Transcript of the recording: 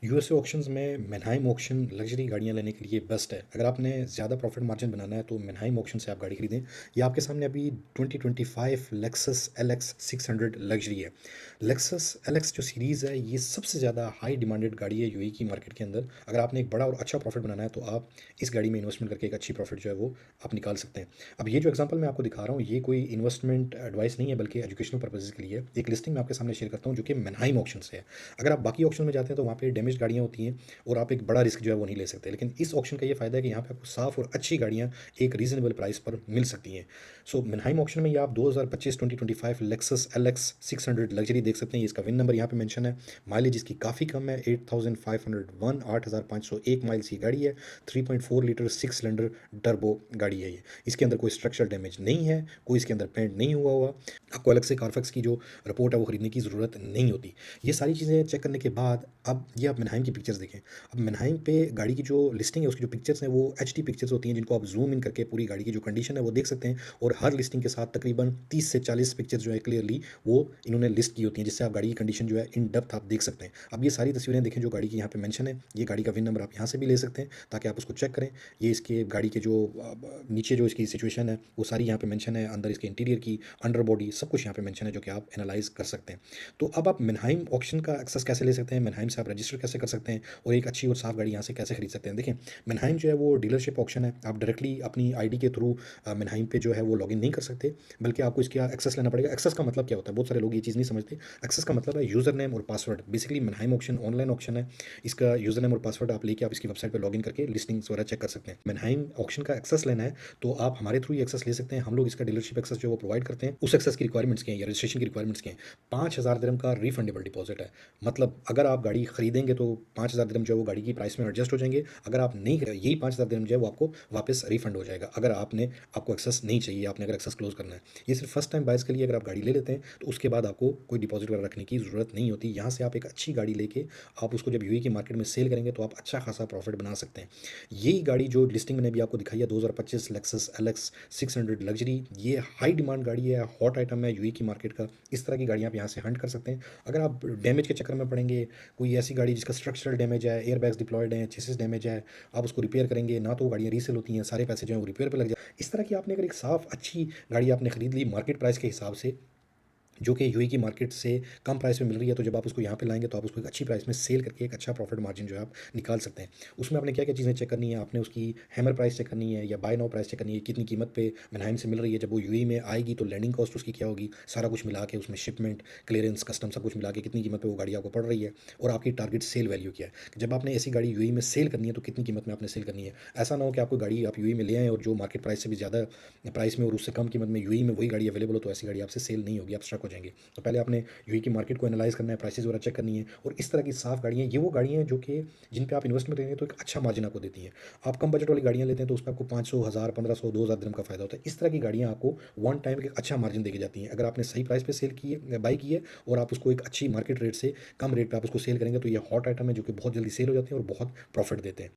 USA auctions में मेनहाइम auction luxury गाड़ियाँ लेने के लिए बेस्ट है। अगर आपने ज़्यादा प्रॉफिट मार्जिन बनाना है तो मेनहाइम ऑक्शन से आप गाड़ी खरीदें। ये आपके सामने अभी 2025 लेक्सस एलएक्स 600 लग्जरी है। लेक्सस एलएक्स जो सीरीज़ है ये सबसे ज़्यादा हाई डिमांडेड गाड़ी है यूएई की मार्केट के अंदर। अगर आपने एक बड़ा और अच्छा प्रॉफिट बनाना है तो आप इस गाड़ी में इन्वेस्टमेंट करके एक अच्छी प्रॉफिट जो है वो आप निकाल सकते हैं। अब ये जो एग्जांपल मैं आपको दिखा रहा हूँ ये कोई इन्वेस्टमेंट एडवाइस नहीं है बल्कि एजुकेशनल पर्पजेज़ के लिए है। एक लिस्टिंग मैं आपके सामने शेयर करता हूँ जो कि मेनहाइम ऑक्शन से है। अगर आप बाकी ऑक्शन में जाते हैं तो वहाँ पे डैमेज गाड़ियाँ होती हैं और आप एक बड़ा रिस्क जो है वो नहीं ले सकते। लेकिन इस ऑक्शन का ये फ़ायदा है कि यहाँ पे आपको साफ़ और अच्छी गाड़ियाँ एक रीज़नेबल प्राइस पर मिल सकती हैं। सो मेनहाइम ऑक्शन में ये आप 2025-2025 लेक्सस एलएक्स 600 लग्जरी देख सकते हैं। इसका विन नंबर यहाँ पे मेंशन है। माइलेज इसकी काफ़ी कम है, 8501 8501 माइल्स की गाड़ी है। 3.4 लीटर 6 सिलेंडर टर्बो गाड़ी है ये। इसके अंदर कोई स्ट्रक्चरल डैमेज नहीं है, कोई इसके अंदर पेंट नहीं हुआ। आपको अलग से कारफैक्स की जो रिपोर्ट है वो खरीदने की ज़रूरत नहीं होती। ये सारी चीज़ें चेक करने के बाद अब ये आप मेनहाइम की पिक्चर्स देखें। अब मेनहाइम पे गाड़ी की जो लिस्टिंग है उसकी जो पिक्चर्स हैं वो एचडी पिक्चर्स होती हैं जिनको आप ज़ूम इन करके पूरी गाड़ी की जो कंडीशन है वो देख सकते हैं। और हर लिस्टिंग के साथ तकरीबन 30 से 40 पिक्चर्स जो है क्लियरली वो इन्होंने लिस्ट की होती हैं जिससे आप गाड़ी की कंडीशन जो है इन डेप्थ आप देख सकते हैं। अब ये सारी तस्वीरें देखें जो गाड़ी की यहाँ पे मेंशन है। ये गाड़ी का विन नंबर आप यहाँ से भी ले सकते हैं ताकि आप उसको चेक करें। ये इसके गाड़ी के जो नीचे जो इसकी सिचुएशन है वो सारी यहाँ पे मेंशन है। अंदर इसके इंटीरियर की अंडर बॉडी सब कुछ यहाँ पे मेंशन है जो कि आप एनालाइज कर सकते हैं। तो अब आप मेनहाइम ऑक्शन का एक्सेस कैसे ले सकते हैं, मेनहाइम से आप रजिस्टर कैसे कर सकते हैं और एक अच्छी और साफ गाड़ी यहाँ से कैसे खरीद सकते हैं। देखिए मेनहाइम जो है वो डीलरशिप ऑक्शन है। आप डायरेक्टली अपनी आईडी के थ्रू मेनहाइम पे जो है वो लॉगिन नहीं कर सकते बल्कि आपको इसका एक्सेस लेना पड़ेगा। एक्सेस का मतलब क्या होता है, बहुत सारे लोग ये चीज़ नहीं समझते। एक्सेस का मतलब है यूज़र नेम और पासवर्ड। बेसिकली मेनहाइम ऑक्शन ऑनलाइन ऑक्शन है। इसका यूज़र नेम और पासवर्ड आप लेके आप इसकी वेबसाइट पर लॉगिन करके लिस्टिंग्स वगैरह चेक कर सकते हैं। मेनहाइम ऑक्शन का एक्सेस लेना है तो आप हमारे थ्रू ही एक्सेस ले सकते हैं। हम लोग इसका डीलरशिप एक्सेस जो वो प्रोवाइड करते हैं। उस एक्सेस की रिक्वायरमेंट्स क्या है या रजिस्ट्रेशन की रिक्वायरमेंट्स क्या है। 5000 दिरहम का रिफंडेबल डिपॉजिट है। मतलब अगर आप गाड़ी खरीदेंगे तो 5000 दिरहम जो है वो गाड़ी की प्राइस में एडजस्ट हो जाएंगे। अगर आप नहीं यही 5000 दिरहम जो है वो आपको वापस रिफंड हो जाएगा अगर आपको एक्सेस नहीं चाहिए, आपने अगर एक्सेस क्लोज करना है। ये सिर्फ फर्स्ट टाइम बायर्स के लिए। अगर आप गाड़ी ले लेते हैं तो उसके बाद आपको कोई डिपॉजिट वगैरह रखने की ज़रूरत नहीं होती। यहाँ से आप एक अच्छी गाड़ी लेके आप उसको जब यूएई की मार्केट में सेल करेंगे तो आप अच्छा खासा प्रॉफिट बना सकते हैं। यही गाड़ी जो लिस्टिंग मैंने भी आपको दिखाई है 2025 लेक्सस एलएक्स 600 लग्जरी, ये हाई डिमांड गाड़ी है, हॉट आइटम है यूएई की मार्केट का। इस तरह की गाड़ियाँ आप यहाँ से हंट कर सकते हैं। अगर आप डैमेज के चक्कर में पड़ेंगे, कोई ऐसी गाड़ी जिसका स्ट्रक्चरल डैमेज है, एयर बैग्स डिप्लॉयड हैं, चेसिस डैमेज है, आप उसको रिपेयर करेंगे ना तो वो गाड़ियाँ रीसेल होती हैं, सारे पैसे जो हैं वो रिपेयर पे लग जाए। इस तरह की आपने अगर एक साफ़ अच्छी गाड़ी आपने खरीद ली मार्केट प्राइस के हिसाब से जो कि यूएई की मार्केट से कम प्राइस में मिल रही है, तो जब आप उसको यहाँ पे लाएंगे तो आप उसको एक अच्छी प्राइस में सेल करके एक अच्छा प्रॉफिट मार्जिन जो है आप निकाल सकते हैं। उसमें आपने क्या क्या चीज़ें चेक करनी है, आपने उसकी हैमर प्राइस चेक करनी है या बाय नाउ प्राइस चेक करनी है, कितनी कीमत पे मेनहाइम से मिल रही है। जब वो यूएई में आएगी तो लैंडिंग कॉस्ट उसकी क्या होगी, सारा कुछ मिला के उसमें शिपमेंट क्लियरेंस कस्टम सब कुछ मिला के कितनी कीमत पर वो गाड़ी आपको पड़ रही है और आपकी टारगेट सेल वैल्यू क्या है। जब आपने ऐसी गाड़ी यूएई में सेल करनी है तो कितनी कीमत में आपने सेल करनी है। ऐसा ना हो कि आपको गाड़ी आप यूएई में ले आएँ और जो मार्केट प्राइस से भी ज़्यादा प्राइस में और उससे कम कीमत में यूएई में वही गाड़ी अवेलेबल हो तो ऐसी गाड़ी आपसे सेल नहीं होगी, आप स्ट्रक हो जाएंगे। तो पहले आपने यूएई की मार्केट को एनालाइज करना है, प्राइसेस वगैरह चेक करनी है और इस तरह की साफ गाड़ियाँ ये वो गाड़ियाँ हैं जो कि जिन पे आप इन्वेस्टमेंट करेंगे तो एक अच्छा मार्जिन आपको देती हैं। आप कम बजट वाली गाड़ियाँ लेते हैं तो उस पर आपको 500 1000 1500 2000 दिरहम का फायदा होता है। इस तरह की गाड़ियाँ आपको वन टाइम एक अच्छा मार्जिन देके जाती हैं। अगर आपने सही प्राइस पे सेल की है, बाई की है और आप उसको एक अच्छी मार्केट रेट से कम रेट पे आप उसको सेल करेंगे तो ये हॉट आइटम है जो कि बहुत जल्दी सेल हो जाते हैं और बहुत प्रॉफिट देते हैं।